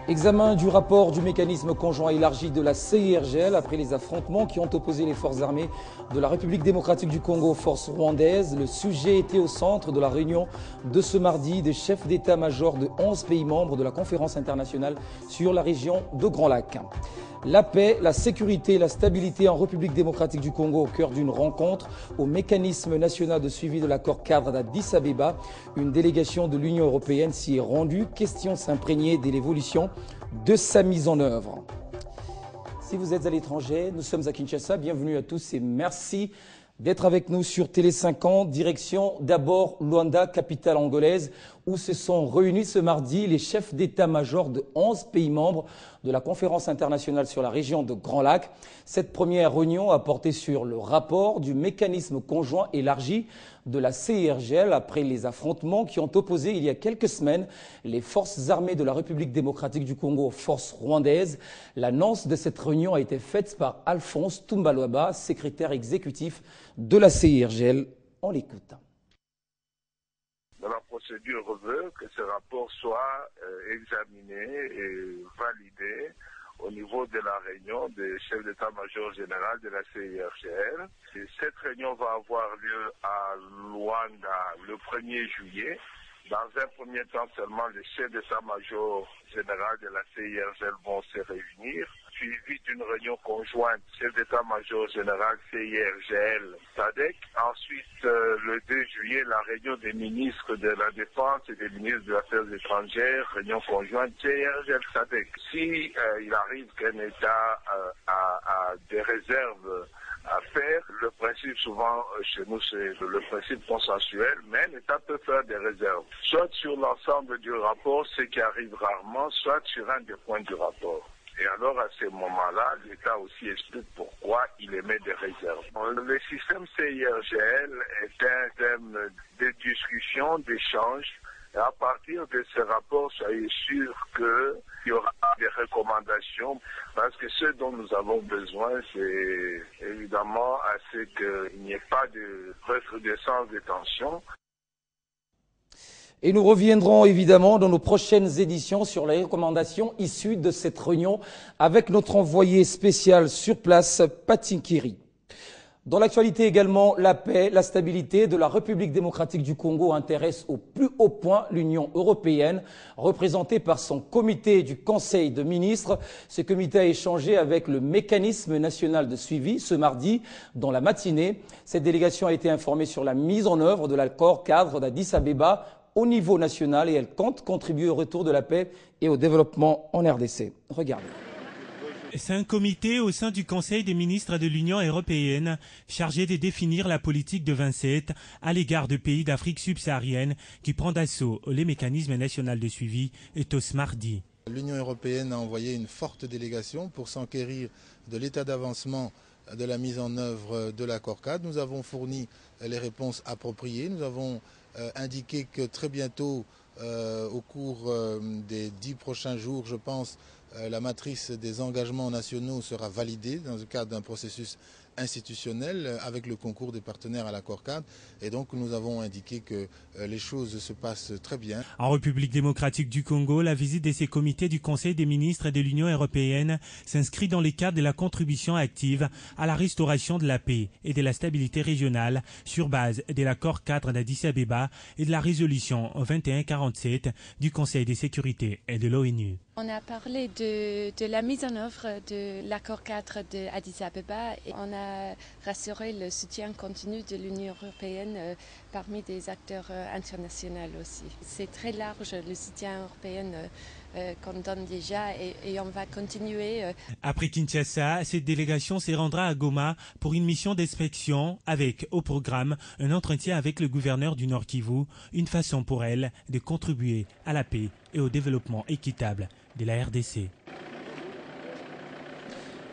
Examen du rapport du mécanisme conjoint élargi de la CIRGL après les affrontements qui ont opposé les forces armées de la République démocratique du Congo aux forces rwandaises. Le sujet était au centre de la réunion de ce mardi des chefs d'état-major de 11 pays membres de la conférence internationale sur la région de Grand Lac. La paix, la sécurité et la stabilité en République démocratique du Congo au cœur d'une rencontre au mécanisme national de suivi de l'accord cadre d'Addis Abeba. Une délégation de l'Union européenne s'y est rendue. Question s'imprégner de l'évolution de sa mise en œuvre. Si vous êtes à l'étranger, nous sommes à Kinshasa. Bienvenue à tous et merci d'être avec nous sur Télé 50. Direction d'abord Luanda, capitale angolaise, où se sont réunis ce mardi les chefs d'état-major de 11 pays membres de la conférence internationale sur la région de Grand Lac. Cette première réunion a porté sur le rapport du mécanisme conjoint élargi de la CIRGL après les affrontements qui ont opposé il y a quelques semaines les forces armées de la République démocratique du Congo aux forces rwandaises. L'annonce de cette réunion a été faite par Alphonse Tumbalwaba, secrétaire exécutif de la CIRGL. On l'écoute. La procédure veut que ce rapport soit examiné et validé au niveau de la réunion des chefs d'état-major général de la CIRGL. Et cette réunion va avoir lieu à Luanda le 1er juillet. Dans un premier temps seulement, les chefs d'état-major général de la CIRGL vont se réunir, suivi d'une réunion conjointe chef d'état-major général CIRGL-SADC. Ensuite, le 2 juillet, la réunion des ministres de la Défense et des ministres des Affaires étrangères, réunion conjointe CIRGL-SADC. Si il arrive qu'un État a des réserves à faire, le principe souvent chez nous c'est le principe consensuel, mais l'État peut faire des réserves, soit sur l'ensemble du rapport, ce qui arrive rarement, soit sur un des points du rapport. Et alors, à ce moment-là, l'État aussi explique pourquoi il émet des réserves. Le système CIRGL est un thème de discussion, d'échange. Et à partir de ce rapport, soyez sûr qu'il y aura des recommandations, parce que ce dont nous avons besoin, c'est évidemment à ce qu'il n'y ait pas de recrudescence des tensions. Et nous reviendrons évidemment dans nos prochaines éditions sur les recommandations issues de cette réunion avec notre envoyé spécial sur place, Patinkiri. Dans l'actualité également, la paix, la stabilité de la République démocratique du Congo intéresse au plus haut point l'Union européenne, représentée par son comité du Conseil de ministres. Ce comité a échangé avec le mécanisme national de suivi ce mardi dans la matinée. Cette délégation a été informée sur la mise en œuvre de l'accord cadre d'Addis Abeba au niveau national et elle compte contribuer au retour de la paix et au développement en RDC. Regardez. C'est un comité au sein du Conseil des ministres de l'Union européenne chargé de définir la politique de 27 à l'égard de pays d'Afrique subsaharienne qui prend d'assaut les mécanismes nationaux de suivi et ce mardi. L'Union européenne a envoyé une forte délégation pour s'enquérir de l'état d'avancement de la mise en œuvre de l'accord cadre. Nous avons fourni les réponses appropriées. Nous avons indiqué que très bientôt, au cours des 10 prochains jours, je pense, la matrice des engagements nationaux sera validée dans le cadre d'un processus institutionnel avec le concours des partenaires à l'accord cadre. Et donc nous avons indiqué que les choses se passent très bien. En République démocratique du Congo, la visite de ces comités du Conseil des ministres de l'Union européenne s'inscrit dans le cadre de la contribution active à la restauration de la paix et de la stabilité régionale sur base de l'accord cadre d'Addis Abeba et de la résolution 2147 du Conseil de sécurité et de l'ONU. On a parlé de la mise en œuvre de l'accord cadre d'Addis Abeba et on a rassuré le soutien continu de l'Union européenne parmi des acteurs internationaux aussi. C'est très large le soutien européen qu'on donne déjà et on va continuer. Après Kinshasa, cette délégation se rendra à Goma pour une mission d'inspection avec au programme un entretien avec le gouverneur du Nord Kivu, une façon pour elle de contribuer à la paix et au développement équitable de la RDC.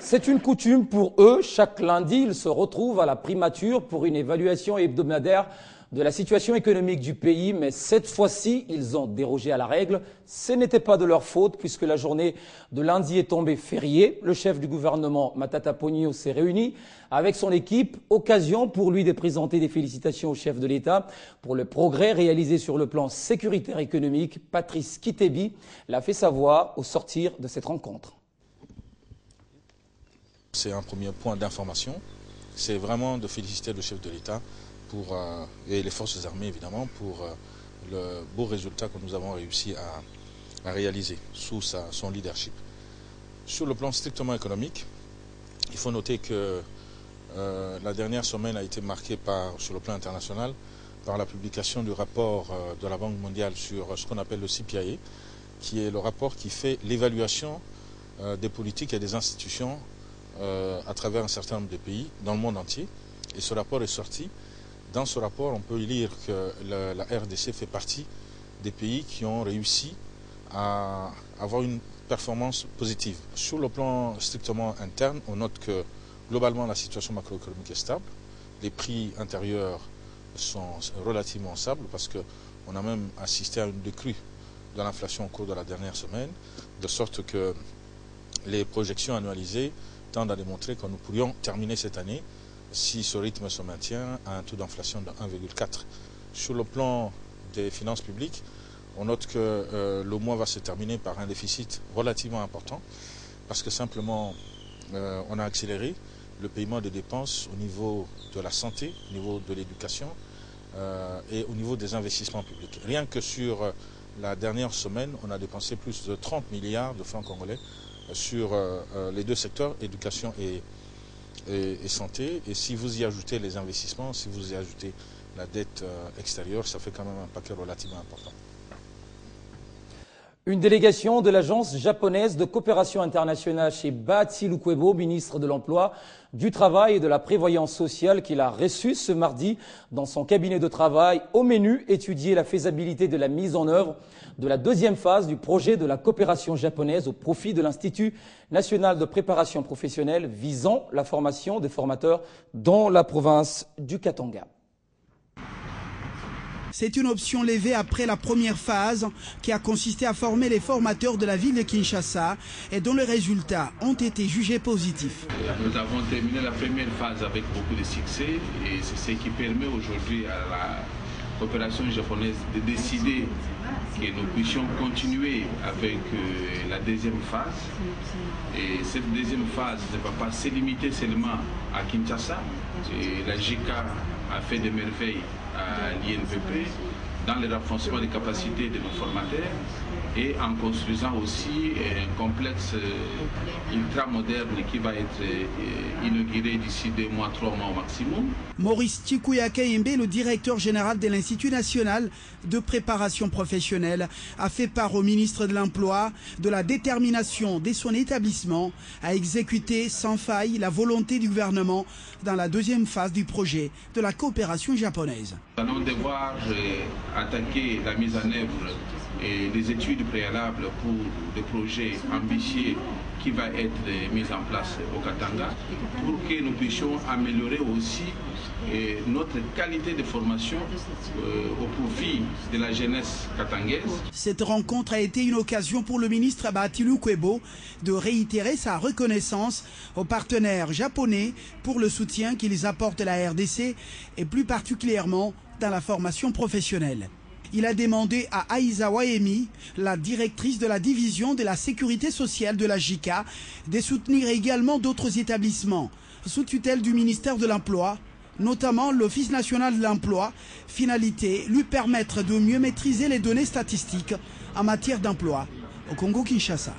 C'est une coutume pour eux. Chaque lundi, ils se retrouvent à la primature pour une évaluation hebdomadaire de la situation économique du pays, mais cette fois-ci, ils ont dérogé à la règle. Ce n'était pas de leur faute puisque la journée de lundi est tombée fériée. Le chef du gouvernement, Matata Ponyo, s'est réuni avec son équipe, occasion pour lui de présenter des félicitations au chef de l'État pour le progrès réalisé sur le plan sécuritaire économique. Patrice Kitebi l'a fait savoir au sortir de cette rencontre. C'est un premier point d'information, c'est vraiment de féliciter le chef de l'État et les forces armées évidemment pour le beau résultat que nous avons réussi à réaliser sous son leadership. Sur le plan strictement économique, il faut noter que la dernière semaine a été marquée sur le plan international par la publication du rapport de la Banque mondiale sur ce qu'on appelle le CPIA, qui est le rapport qui fait l'évaluation des politiques et des institutions à travers un certain nombre de pays dans le monde entier. Et ce rapport est sorti. Dans ce rapport, on peut lire que la RDC fait partie des pays qui ont réussi à avoir une performance positive. Sur le plan strictement interne, on note que globalement la situation macroéconomique est stable. Les prix intérieurs sont relativement stables parce qu'on a même assisté à une décrue de l'inflation au cours de la dernière semaine, de sorte que les projections annualisées tendent à démontrer que nous pourrions terminer cette année, si ce rythme se maintient, à un taux d'inflation de 1,4. Sur le plan des finances publiques, on note que le mois va se terminer par un déficit relativement important, parce que simplement on a accéléré le paiement des dépenses au niveau de la santé, au niveau de l'éducation et au niveau des investissements publics. Rien que sur la dernière semaine, on a dépensé plus de 30 milliards de francs congolais sur les deux secteurs, éducation et santé. Et si vous y ajoutez les investissements, si vous y ajoutez la dette extérieure, ça fait quand même un paquet relativement important. Une délégation de l'Agence japonaise de coopération internationale chez Bati Lukwebo, ministre de l'Emploi, du Travail et de la Prévoyance sociale, qu'il a reçu ce mardi dans son cabinet de travail. Au menu, étudier la faisabilité de la mise en œuvre de la deuxième phase du projet de la coopération japonaise au profit de l'Institut national de préparation professionnelle visant la formation des formateurs dans la province du Katanga. C'est une option levée après la première phase qui a consisté à former les formateurs de la ville de Kinshasa et dont les résultats ont été jugés positifs. Nous avons terminé la première phase avec beaucoup de succès et c'est ce qui permet aujourd'hui à la coopération japonaise de décider que nous puissions continuer avec la deuxième phase. Et cette deuxième phase ne va pas se limiter seulement à Kinshasa. Et la JICA a fait des merveilles à l'INPP dans le renforcement des capacités de nos formateurs et en construisant aussi un complexe ultra-moderne qui va être inauguré d'ici 2 mois, 3 mois au maximum. Maurice Chikuya Kayembe, le directeur général de l'Institut national de préparation professionnelle, a fait part au ministre de l'Emploi de la détermination de son établissement à exécuter sans faille la volonté du gouvernement dans la deuxième phase du projet de la coopération japonaise. Nous allons devoir attaquer la mise en œuvre et les études préalables pour des projets ambitieux qui va être mis en place au Katanga pour que nous puissions améliorer aussi notre qualité de formation au profit de la jeunesse katangaise. Cette rencontre a été une occasion pour le ministre Bati Lukwebo de réitérer sa reconnaissance aux partenaires japonais pour le soutien qu'ils apportent à la RDC et plus particulièrement dans la formation professionnelle. Il a demandé à Aizawa Emi, la directrice de la division de la sécurité sociale de la JICA, de soutenir également d'autres établissements sous tutelle du ministère de l'Emploi, notamment l'Office national de l'emploi, finalité lui permettre de mieux maîtriser les données statistiques en matière d'emploi au Congo-Kinshasa.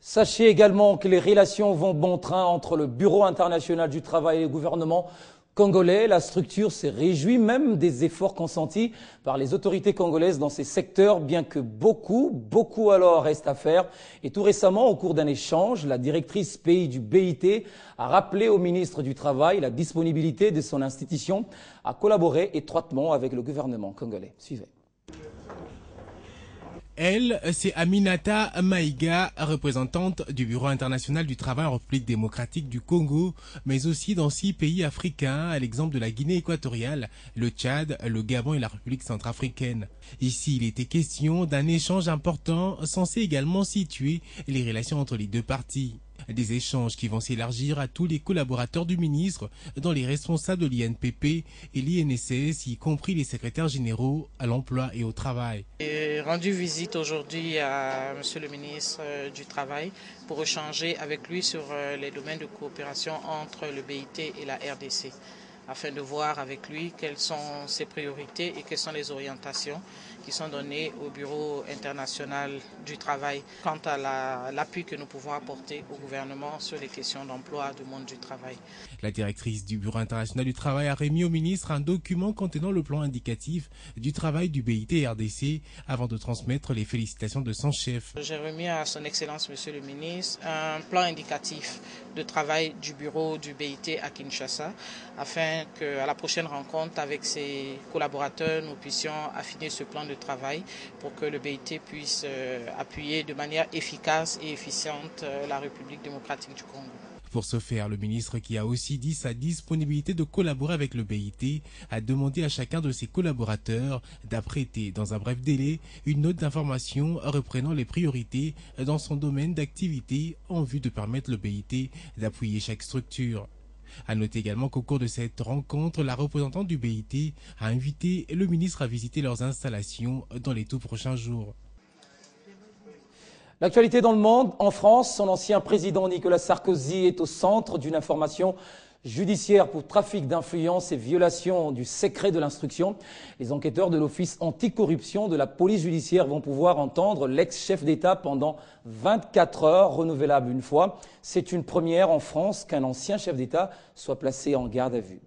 Sachez également que les relations vont bon train entre le Bureau international du travail et le gouvernement congolais. La structure s'est réjouie même des efforts consentis par les autorités congolaises dans ces secteurs, bien que beaucoup alors reste à faire. Et tout récemment, au cours d'un échange, la directrice pays du BIT a rappelé au ministre du Travail la disponibilité de son institution à collaborer étroitement avec le gouvernement congolais. Suivez. Elle, c'est Aminata Maïga, représentante du Bureau international du travail en République démocratique du Congo, mais aussi dans 6 pays africains, à l'exemple de la Guinée équatoriale, le Tchad, le Gabon et la République centrafricaine. Ici, il était question d'un échange important censé également situer les relations entre les deux parties. Des échanges qui vont s'élargir à tous les collaborateurs du ministre, dont les responsables de l'INPP et l'INSS, y compris les secrétaires généraux à l'emploi et au travail. J'ai rendu visite aujourd'hui à Monsieur le ministre du Travail pour échanger avec lui sur les domaines de coopération entre le BIT et la RDC, afin de voir avec lui quelles sont ses priorités et quelles sont les orientations qui sont données au Bureau international du travail quant à l'appui que nous pouvons apporter au gouvernement sur les questions d'emploi du monde du travail. La directrice du Bureau international du travail a remis au ministre un document contenant le plan indicatif du travail du BIT et RDC avant de transmettre les félicitations de son chef. J'ai remis à son Excellence Monsieur le ministre un plan indicatif de travail du bureau du BIT à Kinshasa afin qu'à la prochaine rencontre avec ses collaborateurs, nous puissions affiner ce plan de travail pour que le BIT puisse appuyer de manière efficace et efficiente la République démocratique du Congo. Pour ce faire, le ministre, qui a aussi dit sa disponibilité de collaborer avec le BIT, a demandé à chacun de ses collaborateurs d'apprêter dans un bref délai une note d'information reprenant les priorités dans son domaine d'activité en vue de permettre le BIT d'appuyer chaque structure. À noter également qu'au cours de cette rencontre, la représentante du BIT a invité le ministre à visiter leurs installations dans les tout prochains jours. L'actualité dans le monde, en France, son ancien président Nicolas Sarkozy est au centre d'une information judiciaire pour trafic d'influence et violation du secret de l'instruction. Les enquêteurs de l'Office anticorruption de la police judiciaire vont pouvoir entendre l'ex-chef d'État pendant 24 heures, renouvelable une fois. C'est une première en France qu'un ancien chef d'État soit placé en garde à vue.